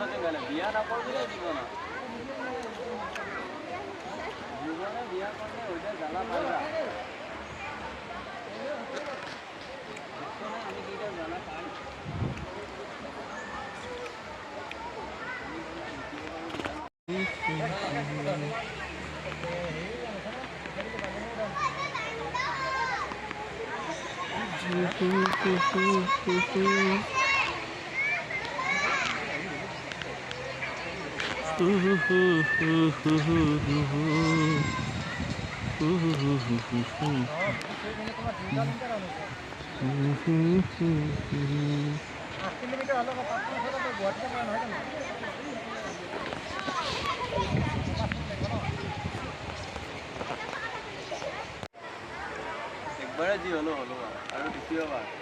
বিয়া নকৰিলে জীৱনত জীৱনে বিয়া কৰিলে ওইটা জ্বালা পাইবা আমি দুইটা জ্বালা পাই একবাৰে যি হলো হলো আৰু দ্বিতীয়বাৰ